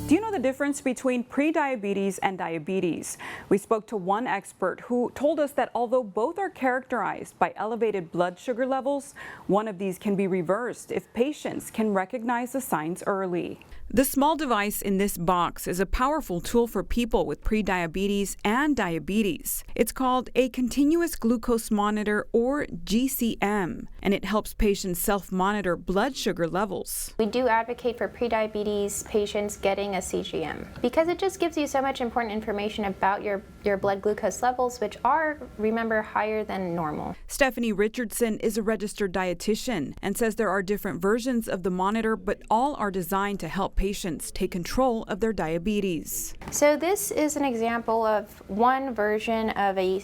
Do you know the difference between prediabetes and diabetes? We spoke to one expert who told us that although both are characterized by elevated blood sugar levels, one of these can be reversed if patients can recognize the signs early. The small device in this box is a powerful tool for people with prediabetes and diabetes. It's called a continuous glucose monitor, or GCM, and it helps patients self-monitor blood sugar levels. We do advocate for prediabetes patients getting a CGM because it just gives you so much important information about your blood glucose levels, which are, remember, higher than normal. Stephanie Richardson is a registered dietitian and says there are different versions of the monitor, but all are designed to help patients take control of their diabetes. So this is an example of one version of a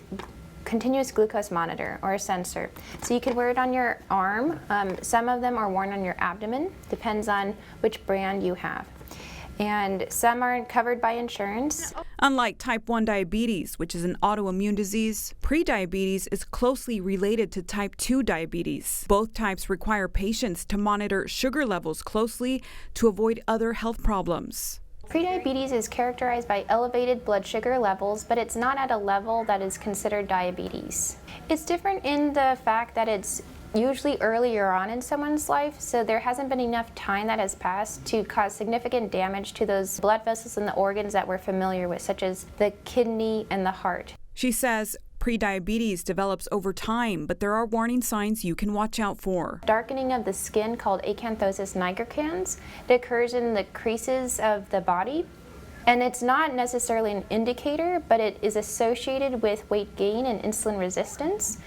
continuous glucose monitor or a sensor. So you could wear it on your arm. Some of them are worn on your abdomen, depends on which brand you have. And some are covered by insurance. Unlike type 1 diabetes, which is an autoimmune disease, prediabetes is closely related to type 2 diabetes. Both types require patients to monitor sugar levels closely to avoid other health problems. Prediabetes is characterized by elevated blood sugar levels, but it's not at a level that is considered diabetes. It's different in the fact that it's usually earlier on in someone's life, so there hasn't been enough time that has passed to cause significant damage to those blood vessels and the organs that we're familiar with, such as the kidney and the heart. She says prediabetes develops over time, but there are warning signs you can watch out for. Darkening of the skin, called acanthosis nigricans, it occurs in the creases of the body. And it's not necessarily an indicator, but it is associated with weight gain and insulin resistance.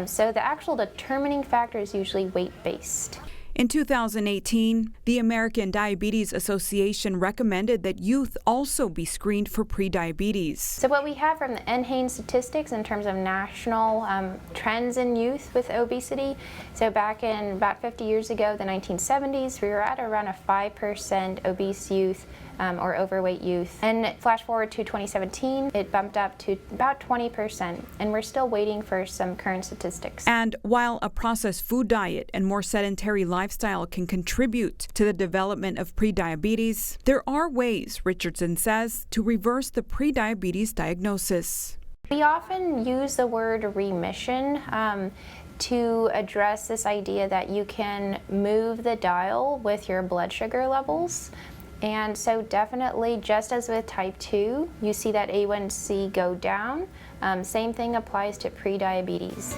So the actual determining factor is usually weight-based. In 2018, the American Diabetes Association recommended that youth also be screened for prediabetes. So what we have from the NHANES statistics in terms of national trends in youth with obesity, so back in about 50 years ago, the 1970s, we were at around a 5% obese youth or overweight youth. And flash forward to 2017, it bumped up to about 20%, and we're still waiting for some current statistics. And while a processed food diet and more sedentary lifestyle can contribute to the development of prediabetes, there are ways, Richardson says, to reverse the prediabetes diagnosis. We often use the word remission to address this idea that you can move the dial with your blood sugar levels. And so definitely, just as with type 2, you see that A1C go down. Same thing applies to prediabetes.